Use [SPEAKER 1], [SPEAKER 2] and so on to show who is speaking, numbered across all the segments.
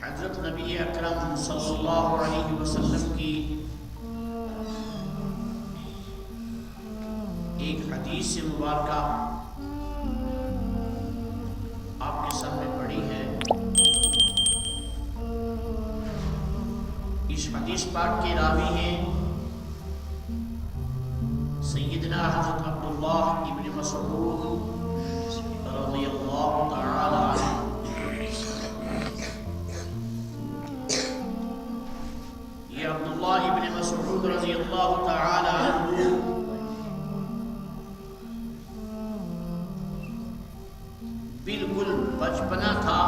[SPEAKER 1] حضرت نبی اکرم صلی اللہ علیہ وسلم کی ایک حدیث مبارکہ آپ کے سامنے پڑھی ہے۔ اس حدیث پاک کے راوی ہیں سیدنا حضرت عبداللہ ابن مسعود رضی اللہ تعالی عنہ۔ یہ عبداللہ ابن مسعود رضی اللہ تعالی عنہ بالکل بچپنا تھا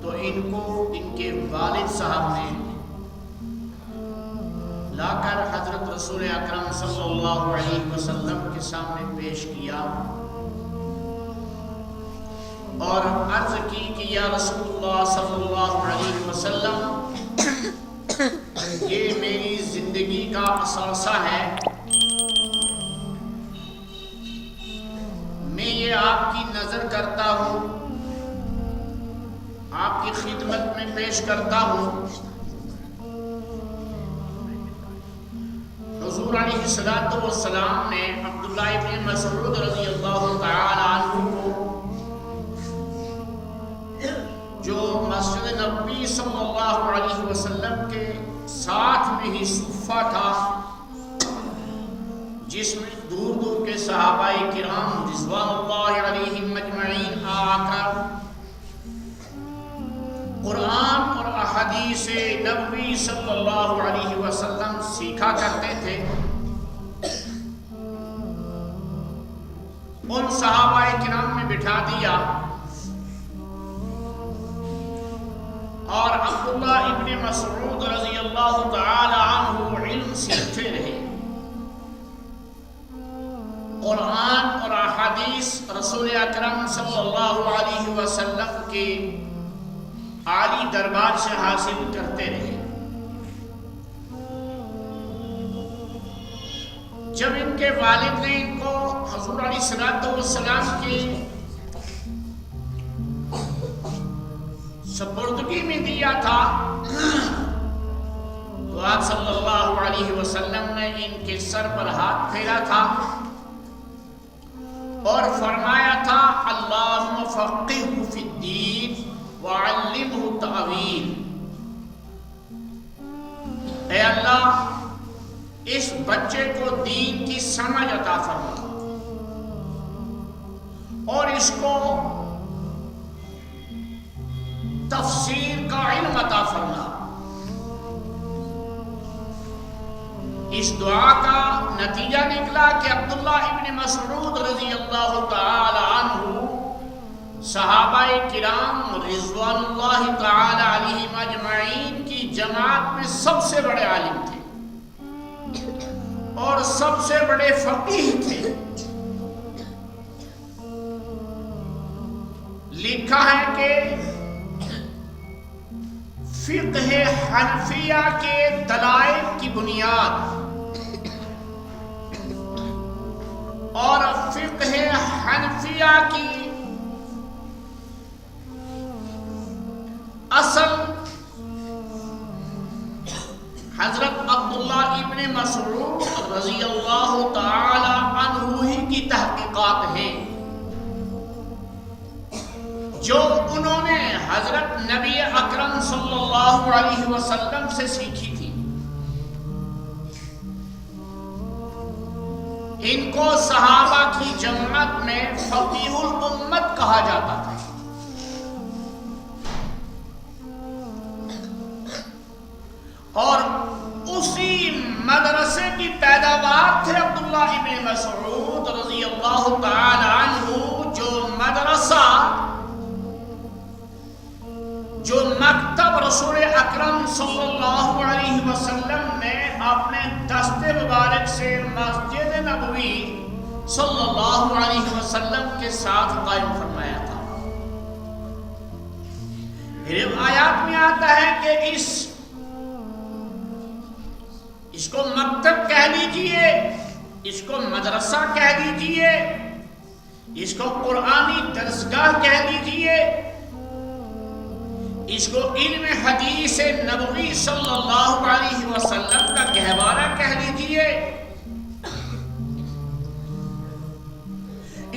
[SPEAKER 1] تو ان کو ان کے والد صاحب نے لا کر حضرت رسول اکرم صلی اللہ علیہ وسلم کے سامنے پیش کیا اور عرض کی کہ یا رسول اللہ صلی اللہ علیہ وسلم، یہ میری زندگی کا اثاثہ ہے، میں یہ آپ کی نظر کرتا ہوں، آپ کی خدمت میں پیش کرتا ہوں۔ حضور علیہ السلام نے عبداللہ ابن مسعود رضی اللہ تعالی عنہ کو، جو مسجد نبوی صلی اللہ علیہ وسلم کے ساتھ میں ہی صفہ تھا، جس میں دور دور کے صحابہ کرام رضوان اللہ علیہم اجمعین آ کر قرآن اور احادیث نبوی صلی اللہ علیہ وسلم سیکھا کرتے تھے، ان صحابہ کرام میں بٹھا دیا اور عبداللہ ابن مسعود رضی اللہ تعالی عنہ علم سیکھتے رہے۔ قرآن اور احادیث رسول اکرم صلی اللہ علیہ وسلم کے عالی دربار سے حاصل کرتے رہے۔ جب ان کے والد نے ان کو حضور علیہ السلام کی سپردگی میں دیا تھا تو آپ صلی اللہ علیہ وسلم نے ان کے سر پر ہاتھ پھیرا تھا اور فرمایا تھا اللہم فقہہ فی الدین وعلمہ التأویل، اے اللہ اس بچے کو دین کی سمجھ عطا فرما اور اس کو تفسیر کا علم عطا فرما۔ اس دعا کا نتیجہ نکلا کہ عبداللہ ابن مسعود رضی اللہ تعالی عنہ صحابہ کرام رضوان اللہ تعالی علیہم اجمعین کی جماعت میں سب سے بڑے عالم تھے اور سب سے بڑے فقیہ تھے۔ لکھا ہے کہ فقہ حنفیہ کے دلائل کی بنیاد اور فقہ حنفیہ کی اصل حضرت عبداللہ ابن مسعود رضی اللہ تعالی عنہ ہی کی تحقیقات ہیں، جو انہوں نے حضرت نبی اکرم صلی اللہ علیہ وسلم سے سیکھی تھی۔ ان کو صحابہ کی جماعت میں فقیہ الامت کہا جاتا تھا۔ اور اسی مدرسے کی پیداوار تھے عبداللہ ابن مسعود رضی اللہ تعالی عنہ، جو مکتب رسول اکرم صلی اللہ علیہ وسلم نے اپنے دست مبارک سے مسجد نبوی صلی اللہ علیہ وسلم کے ساتھ قائم فرمایا تھا۔ روایات میں آتا ہے کہ اس کو مکتب کہہ لیجئے، اس کو مدرسہ کہہ لیجئے، اس کو قرآنی درسگاہ کہہ لیجئے، اس کو علم حدیث نبوی صلی اللہ علیہ وسلم کا گہوارہ کہہ لیجئے،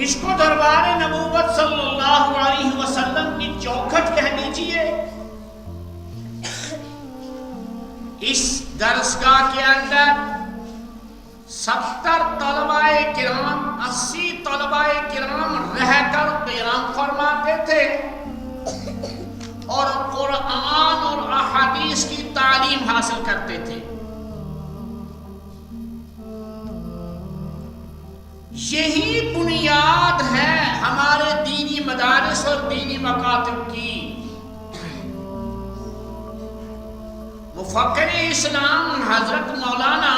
[SPEAKER 1] اس کو دربار نبوت صلی اللہ علیہ وسلم کی چوکھٹ کہہ لیجئے۔ اس درسگاہ کے اندر 70 طلباء کرام، 80 طلباء کرام رہ کر قیام فرماتے تھے اور قرآن اور احادیث کی تعلیم حاصل کرتے تھے۔ یہی بنیاد ہے ہمارے دینی مدارس اور دینی مکاتب کی۔ مفکر اسلام حضرت مولانا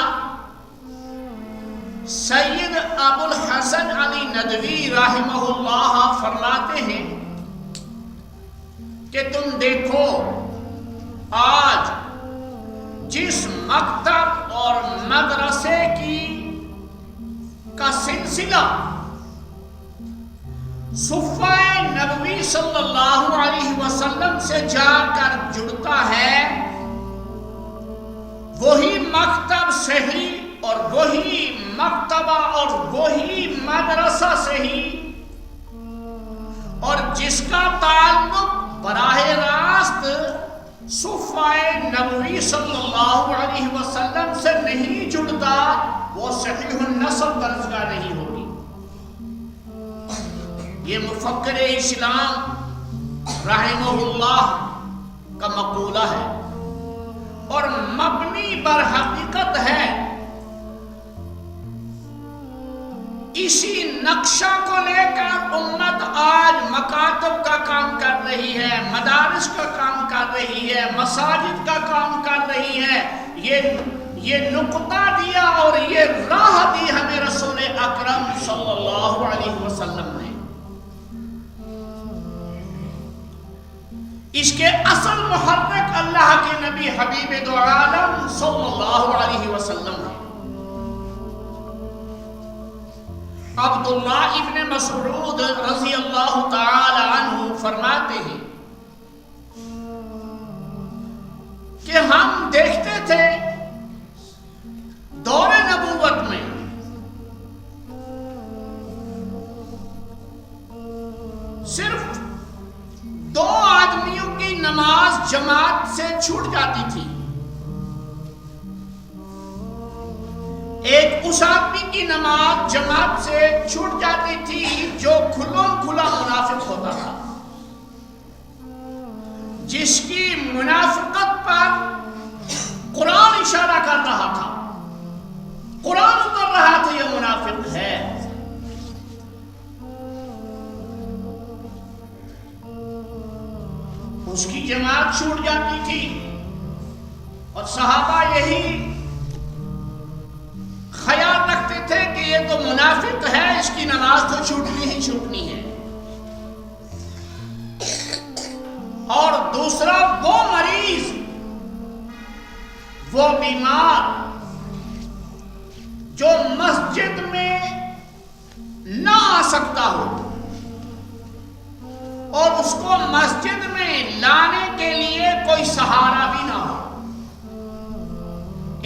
[SPEAKER 1] سید ابو الحسن علی ندوی رحمہ اللہ فرماتے ہیں کہ تم دیکھو آج جس مکتب اور مدرسے کا سلسلہ صفحہ نبوی صلی اللہ علیہ وسلم سے جا کر جڑتا ہے، وہی مکتب صحیح اور وہی مکتبہ اور وہی مدرسہ صحیح، اور جس کا تعلق براہ راست صفحہ نبوی صلی اللہ علیہ وسلم سے نہیں جڑتا، وہ صحیح النسب درسگاہ نہیں ہوگی۔ یہ مفکر اسلام رحمہ اللہ کا مقولہ ہے اور مبنی بر حقیقت ہے۔ اسی نقشہ کو لے کر امت آج مکاتب کا کام کر رہی ہے، مدارس کا کام کر رہی ہے، مساجد کا کام کر رہی ہے۔ یہ نقطہ دیا اور یہ راہ دی ہمیں رسول اکرم صلی اللہ علیہ وسلم نے۔ اس کے اصل محرک اللہ کے نبی حبیب دو عالم صلی اللہ علیہ وسلم ہے۔ عبداللہ ابن مسعود رضی اللہ تعالی عنہ فرماتے ہیں کہ ہم دیکھتے تھے دور نبوت میں صرف 2 آدمیوں کی نماز جماعت سے چھوٹ جاتی تھی۔ ایک اس آدمی کی نماز جماعت سے چھوٹ جاتی تھی جو کھلم کھلا منافق ہوتا تھا، جس کی منافقت پر قرآن اشارہ کر رہا تھا، قرآن اتر رہا تھا یہ منافق ہے۔ اس کی جماعت چھوٹ جاتی تھی اور صحابہ یہی خیال رکھتے تھے کہ یہ تو منافق ہے، اس کی نماز تو چھوٹنی ہی چھوٹنی ہے۔ اور دوسرا وہ مریض، وہ بیمار جو مسجد میں نہ آ سکتا ہو اور اس کو مسجد میں لانے کے لیے کوئی سہارا بھی نہ ہو،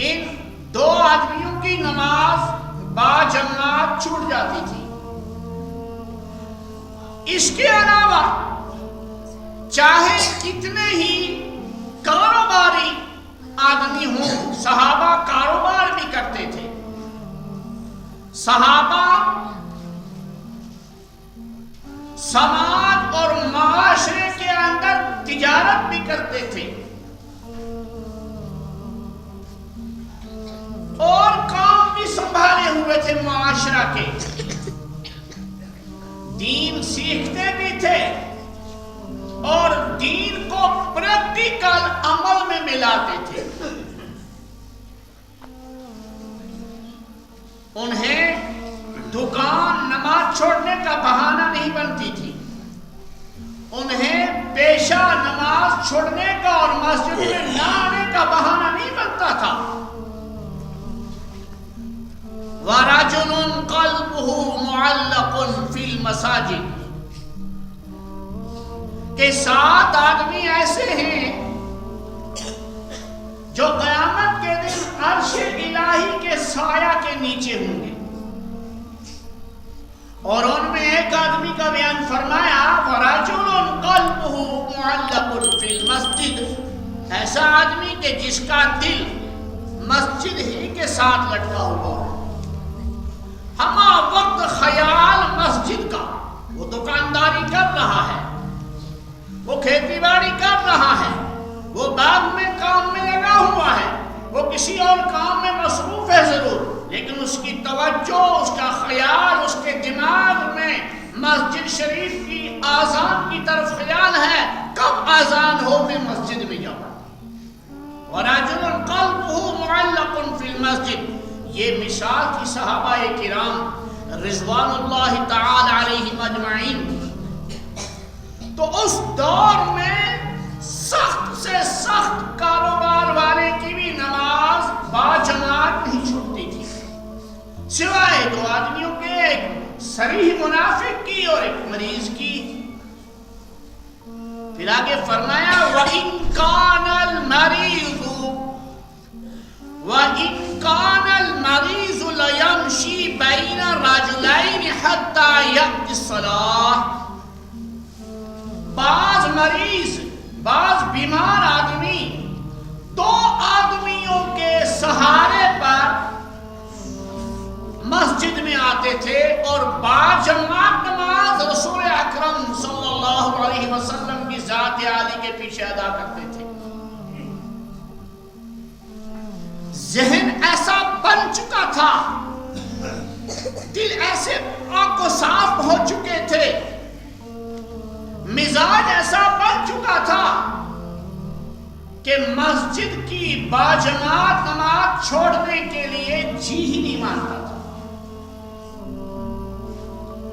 [SPEAKER 1] ان 2 آدمیوں کی نماز باجماعت چھوٹ جاتی تھی۔ اس کے علاوہ چاہے کتنے ہی کاروباری آدمی ہوں، صحابہ کاروبار بھی کرتے تھے، صحابہ سماج اور معاشرے کے اندر تجارت بھی کرتے تھے اور کام بھی سنبھالے ہوئے تھے معاشرہ کے، دین سیکھتے بھی تھے اور دین کو پریکٹیکل عمل میں ملاتے تھے۔ انہیں دکان نماز چھوڑنے کا بہانہ نہیں بنتی تھی، انہیں پیشہ نماز چھوڑنے کا اور مسجد میں نہ آنے کا بہانہ نہیں بنتا تھا۔ وَرَجُلٌ قَلْبُهُ مُعَلَّقٌ فِي الْمَسَاجِدِ، کہ کہ 7 آدمی ایسے ہیں جو قیامت کے دن عرش الہی کے سایہ کے نیچے ہوں گے، اور ان میں ایک آدمی کا بیان فرمایا وَرَجُلٌ قَلْبُهُ مُعَلَّقٌ فِي الْمَسْجِدِ، ایسا آدمی کہ جس کا دل مسجد ہی کے ساتھ لٹکا ہوا ہے، ہما وقت خیال مسجد کا، وہ دکانداری کر رہا ہے، وہ کھیتی باڑی کر رہا ہے، وہ باغ میں کام میں لگا ہوا ہے، وہ کسی اور کام میں مصروف ہے ضرور، لیکن اس کی توجہ، اس کا خیال، اس کے دماغ میں مسجد شریف کی آذان کی طرف خیال ہے، کب آذان ہو میں مسجد میں جاؤں۔ وَرَجُلٌ قَلْبُهُ مُعَلَّقٌ فِي الْمَسْجِدِ، یہ مثال کی صحابہ کرام رضوان اللہ تعالی علیہم اجمعین۔ تو اس دور میں سخت سے سخت کاروبار والے کی بھی نماز باجماعت نہیں چھوٹتی تھی، سوائے 2 آدمیوں کے، ایک صریح منافق کی اور ایک مریض کی۔ پھر آگے فرمایا وَإِن كَانَ الْمَرِيضُ لَيَمْشِي بَيْنَ رَجُلَيْنِ حَتَّى يَأْتِي الصَّلَاةِ، بعض بیمار آدمی 2 آدمیوں کے سہارے پر مسجد میں آتے تھے اور باجماعت نماز رسول اکرم صلی اللہ علیہ وسلم کی ذات عالی کے پیچھے ادا کرتے تھے۔ ذہن ایسا بن چکا تھا، دل ایسے پاک و صاف ہو چکے تھے، مزاج ایسا بن چکا تھا کہ مسجد کی باجماعت نماز چھوڑنے کے لیے جی ہی نہیں مانتا تھا۔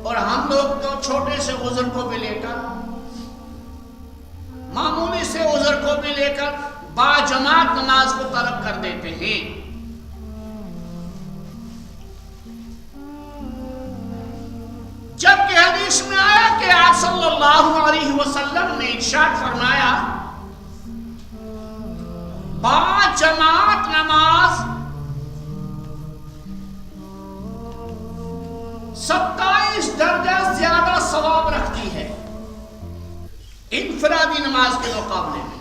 [SPEAKER 1] اور ہم لوگ تو چھوٹے سے عذر کو بھی لے کر، معمولی سے عذر کو بھی لے کر باجماعت نماز کو ترک کر دیتے ہیں۔ جبکہ حدیث میں آیا کہ آپ صلی اللہ علیہ وسلم نے ارشاد فرمایا باجماعت نماز 27 درجہ زیادہ ثواب رکھتی ہے انفرادی نماز کے مقابلے میں۔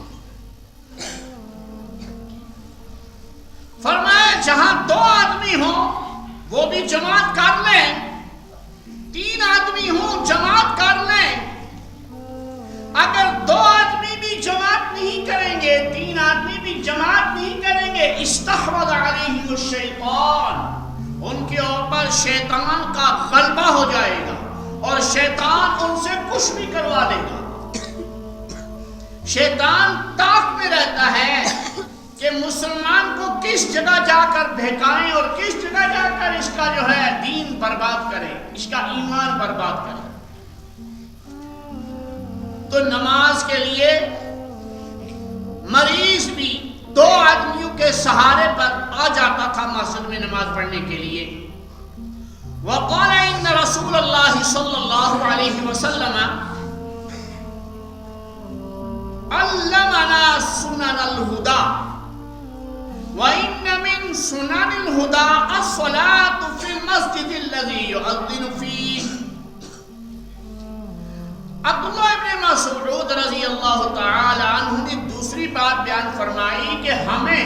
[SPEAKER 1] فرمایا جہاں 2 آدمی ہوں وہ بھی جماعت کر لیں، 3 آدمی ہوں جماعت کر لیں، اگر 2 آدمی بھی جماعت نہیں کریں گے، 3 آدمی بھی جماعت نہیں کریں گے، استحوذ علیہم الشیطان، ان کے اوپر شیطان کا غلبہ ہو جائے گا اور شیطان ان سے کچھ بھی کروا لے گا۔ شیطان طاق میں رہتا ہے کہ مسلمان کو کس جگہ جا کر بہکائیں اور کس جگہ جا کر اس کا جو ہے دین برباد کرے، اس کا ایمان برباد کرے۔ تو نماز کے لیے مریض بھی 2 آدمیوں کے سہارے پر آ جاتا تھا مسجد میں نماز پڑھنے کے لیے۔ وقال ان رسول اللہ صلی اللہ علیہ وسلم علمنا سنن الہدی وَإِنَّ مِن سُنَنِ الْهُدَىٰ الصَّلَاةُ فِي الْمَسْجِدِ الَّذِي يُؤَذِّنُ فِيهِ۔ عبداللہ ابن مسعود رضی اللہ تعالی عنہ نے دوسری بات بیان فرمائی کہ ہمیں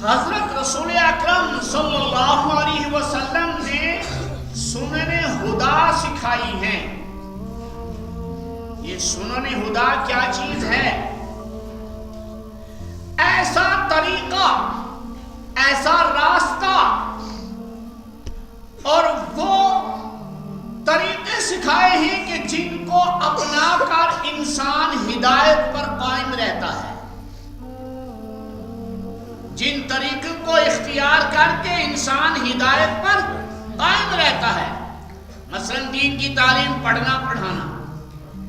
[SPEAKER 1] حضرت رسول اکرم صلی اللہ علیہ وسلم نے سنن ہدا سکھائی ہیں۔ یہ سنن ہدا کیا چیز ہے؟ ایسا طریقہ، ایسا راستہ اور وہ طریقے سکھائے ہیں کہ جن کو اپنا کر انسان ہدایت پر قائم رہتا ہے، جن طریقوں کو اختیار کر کے انسان ہدایت پر قائم رہتا ہے۔ مثلا دین کی تعلیم، پڑھنا پڑھانا،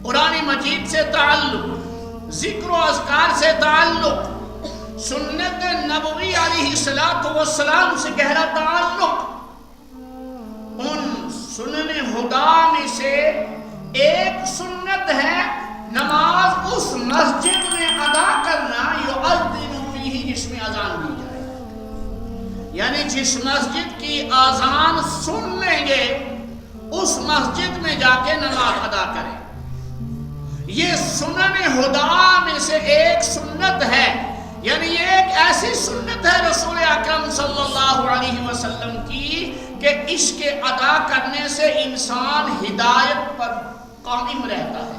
[SPEAKER 1] قرآن مجید سے تعلق، ذکر و اذکار سے تعلق، سنت نبوی علیہ السلام سے گہرا تعلق، ان سنن ہدا میں سے ایک یعنی جس مسجد کی آذان سن لیں گے اس مسجد میں جا کے نماز ادا کریں. یہ سنن ہدا میں سے ایک سنت ہے، یعنی یہ ایک ایسی سنت ہے رسول اکرم صلی اللہ علیہ وسلم کی کہ اس کے ادا کرنے سے انسان ہدایت پر قائم رہتا ہے،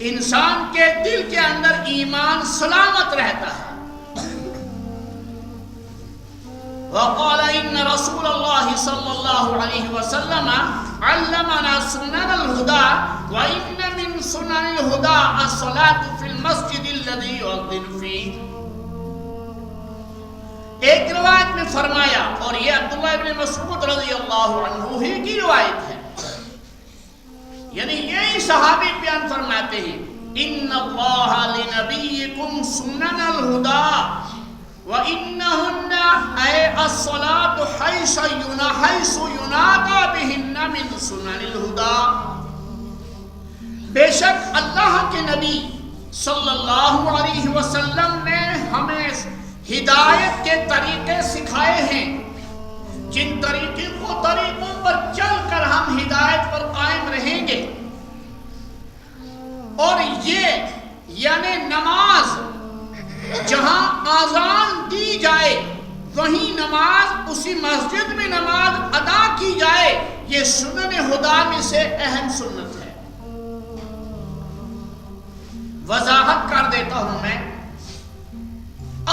[SPEAKER 1] انسان کے دل کے اندر ایمان سلامت رہتا ہے. وقال ان رسول اللہ صلی اللہ علیہ وسلم علمنا سنن الهدى وان من سنن الهدى الصلاة في المسجد الذي يؤذن فيه. ایک روایت میں فرمایا، اور یہ عبداللہ ابن مسعود رضی اللہ عنہ ہی کی روایت ہے، یعنی یہی صحابی بیان فرماتے ہیں ان اللہ لنبیکم سنن الهدى وَإِنَّهُنَّ أَيْ الصَّلَاةُ حَيْثُ يُنَادَى بِهِنَّ مِنْ سُنَنِ الْهُدَى. بے شک اللہ کے نبی صلی اللہ علیہ وسلم نے ہمیں ہدایت کے طریقے سکھائے ہیں، جن طریقوں پر چل کر ہم ہدایت پر قائم رہیں گے. اور یہ یعنی نماز جہاں آذان دی جائے وہیں نماز، اسی مسجد میں نماز ادا کی جائے، یہ سنن ہدا میں سے اہم سنت ہے. وضاحت کر دیتا ہوں میں،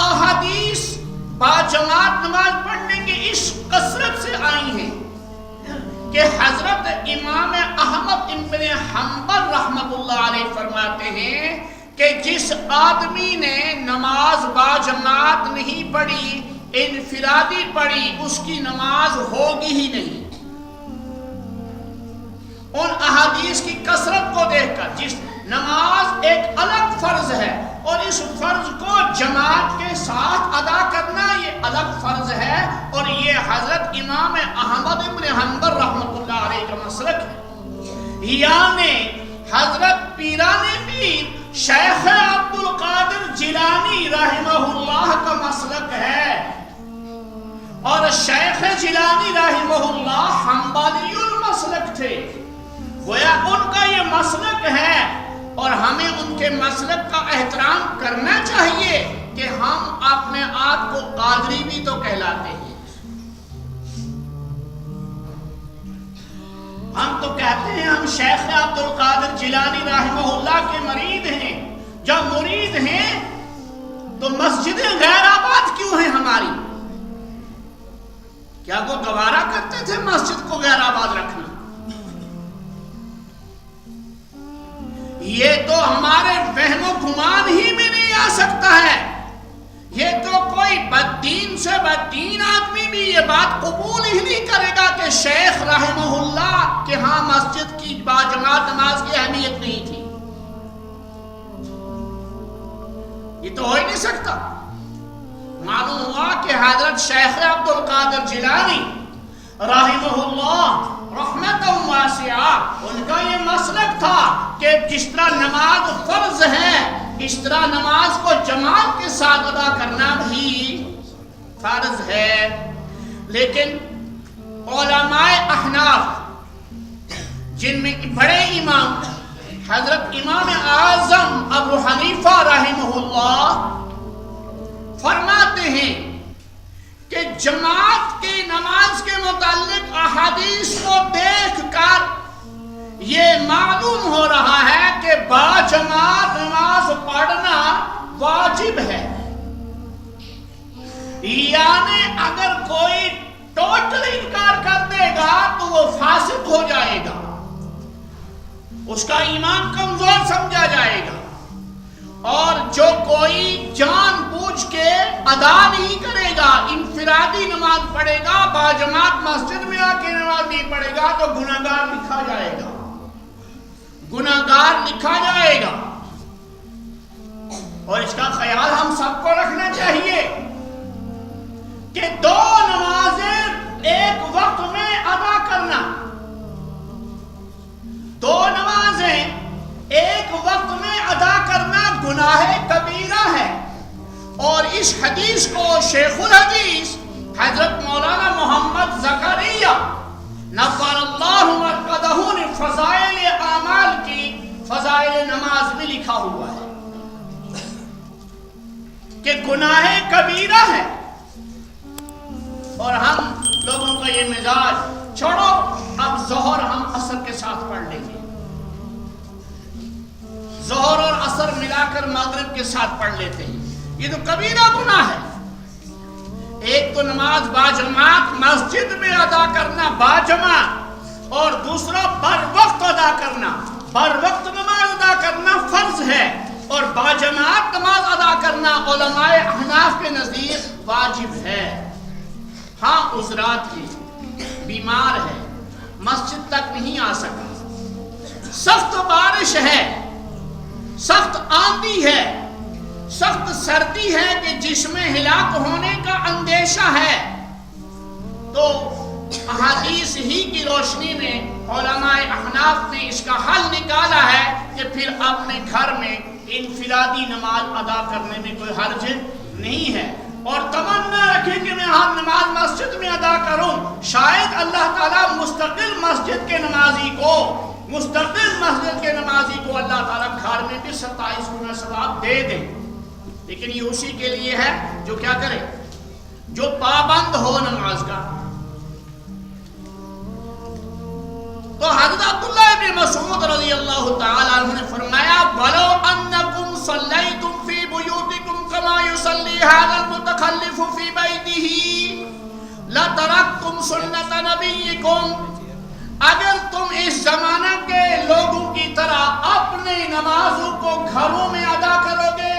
[SPEAKER 1] احادیث باجماعت نماز پڑھنے کی اس کثرت سے آئی ہیں کہ حضرت امام احمد ابن حنبل رحمۃ اللہ علیہ فرماتے ہیں کہ جس آدمی نے نماز باجماعت نہیں پڑھی، انفرادی پڑھی، اس کی نماز ہوگی ہی نہیں. ان احادیث کی کثرت کو دیکھ کر جس نماز ایک الگ فرض ہے اور اس فرض کو جماعت کے ساتھ ادا کرنا یہ الگ فرض ہے، اور یہ حضرت امام احمد ابن حنبل رحمۃ اللہ علیہ کا مسلک ہے. یعنی حضرت پیران پیر شیخ عبد القادر جیلانی رحمہ اللہ کا مسلک ہے، اور شیخ جیلانی رحمہ اللہ حنبلی المسلک تھے. گویا ان کا یہ مسلک ہے اور ہمیں ان کے مسلک کا احترام کرنا چاہیے کہ ہم اپنے آپ کو قادری بھی تو کہلاتے ہیں. ہم تو کہتے ہیں ہم شیخ عبد القادر جیلانی رحمہ اللہ کے مرید ہیں. جب مرید ہیں تو مسجدیں غیر آباد کیوں ہیں ہماری؟ کیا وہ گوارا کرتے تھے مسجد کو غیر آباد رکھنا؟ یہ تو ہمارے وہم و گمان ہی میں نہیں آ سکتا ہے. یہ تو کوئی بددین سے بددین آدمی بھی یہ بات قبول ہی نہیں کرے گا کہ شیخ رحمہ اللہ کے ہاں مسجد کی باجماعت نماز کی اہمیت نہیں تھی. یہ تو ہو ہی نہیں سکتا. معلوم ہوا کہ حضرت شیخ عبد القادر جیلانی رحمہ اللہ رحمت واسعہ ان کا یہ مسلک تھا کہ جس طرح نماز فرض ہے اس طرح نماز کو جماعت کے ساتھ ادا کرنا بھی فرض ہے. لیکن علماء احناف جن میں بڑے امام حضرت امام اعظم ابو حنیفہ رحمہ اللہ فرماتے ہیں کہ جماعت کی نماز کے متعلق احادیث کو دیکھ کر یہ معلوم ہو رہا ہے کہ باجماعت نماز پڑھنا واجب ہے. یعنی اگر کوئی ٹوٹل انکار کر دے گا تو وہ فاسق ہو جائے گا، اس کا ایمان کمزور سمجھا جائے گا. اور جو کوئی جان بوجھ کے ادا نہیں کرے گا، انفرادی نماز پڑھے گا، باجماعت مسجد میں آ کے نماز نہیں پڑھے گا تو گناہگار لکھا جائے گا، گناہگار لکھا جائے گا. اور اس کا خیال ہم سب کو رکھنا چاہیے کہ دو نمازیں ایک وقت میں ادا کرنا، دو نمازیں ایک وقت میں ادا کرنا گناہ کبیرہ ہے. اور اس حدیث کو شیخ الحدیث حضرت مولانا محمد زکریا نفر اللہ مرقدہ نے فضائل اعمال کی فضائل نماز میں لکھا ہوا ہے کہ گناہ کبیرہ ہے، اور ہم لوگوں کا یہ مزاج، چھوڑو اب ظہر ہم عصر کے ساتھ پڑھ لیں گے، ظہر اور عصر ملا کر مغرب کے ساتھ پڑھ لیتے ہیں، یہ تو کبیرہ گناہ ہے۔ ایک تو نماز باجماعت مسجد میں ادا کرنا باجماعت، اور دوسرا بر وقت ادا کرنا، بر وقت نماز ادا کرنا فرض ہے، اور باجماعت نماز ادا کرنا علماء احناف کے نزدیک واجب ہے۔ ہاں عذرات کی، بیمار ہے، مسجد تک نہیں آ سکا، سخت بارش ہے، سخت آندھی ہے، سخت سردی ہے کہ جسم ہلاک ہونے کا اندیشہ ہے، تو احادیث ہی کی روشنی میں علماء احناف نے اس کا حل نکالا ہے کہ پھر اپنے گھر میں انفرادی نماز ادا کرنے میں کوئی حرج نہیں ہے، اور تمنا رکھیں کہ میں ہر نماز مسجد میں ادا کروں، شاید اللہ تعالیٰ مستقل مسجد کے نمازی کو اللہ تعالیٰ گھر میں بھی 27 گنا ثواب دے دیں، لیکن یہ اسی کے لیے ہے جو کیا کرے، جو پابند ہو نماز کا۔ تو حضرت عبداللہ ابن مسعود رضی اللہ تعالی عنہ نے فرمایا وَلَوْ أَنَّكُمْ صَلَّيْتُمْ فِي بُيُوتِكُمْ كَمَا يُصَلِّي هَذَا الْمُتَخَلِّفُ فِي بَيْتِهِ لَتَرَكْتُمْ سُنَّةَ نَبِيِّكُمْ، اگر تم اس زمانہ کے لوگوں کی طرح اپنے نمازوں کو گھروں میں ادا کرو گے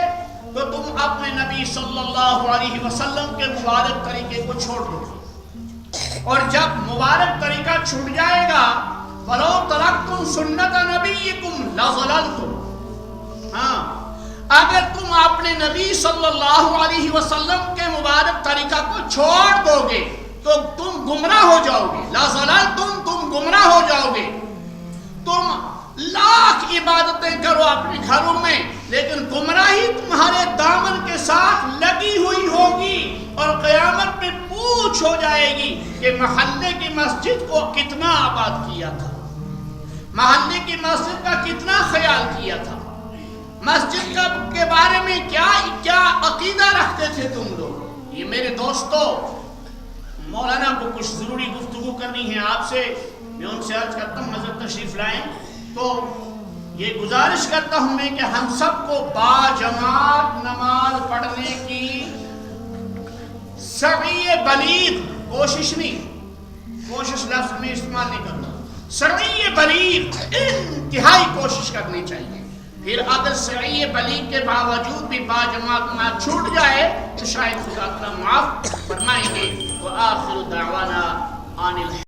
[SPEAKER 1] تو تم اپنے نبی صلی اللہ علیہ وسلم کے مبارک طریقے کو چھوڑ دو گے، اور جب مبارک طریقہ چھوٹ جائے گا وَلَوْ تَرَكْتُمْ سُنَّةَ نَبِيِّكُمْ لَظَلَلْتُمْ، ہاں اگر تم اپنے نبی صلی اللہ علیہ وسلم کے مبارک طریقہ کو چھوڑ دو گے تو تم گمراہ ہو جاؤ گے، لَظَلَلْتُمْ، تم گمراہ ہو جاؤ گے۔ تم لاکھ عبادتیں کرو اپنے گھروں میں، لیکن گمراہی تمہارے دامن کے ساتھ لگی ہوئی ہوگی، اور قیامت میں پوچھ ہو جائے گی کہ محلے کی مسجد کو کتنا آباد کیا تھا، محلے کی مسجد کا کتنا خیال کیا تھا، مسجد کے بارے میں کیا عقیدہ رکھتے تھے تم لوگ۔ یہ میرے دوستو، مولانا کو کچھ ضروری گفتگو کرنی ہے آپ سے، میں ان سے عرض کرتا ہوں حضرت تشریف لائیں، تو یہ گزارش کرتا ہوں میں کہ ہم سب کو باجماعت نماز پڑھنے کی سعی بلیغ، کوشش نہیں، کوشش لفظ میں استعمال نہیں کرنا، سعی بلیغ انتہائی کوشش کرنی چاہیے۔ پھر اگر سعی بلیغ کے باوجود بھی باجماعت نماز چھوٹ جائے تو شاید خدا تعالیٰ معاف فرمائیں گے۔ وآخر دعوانا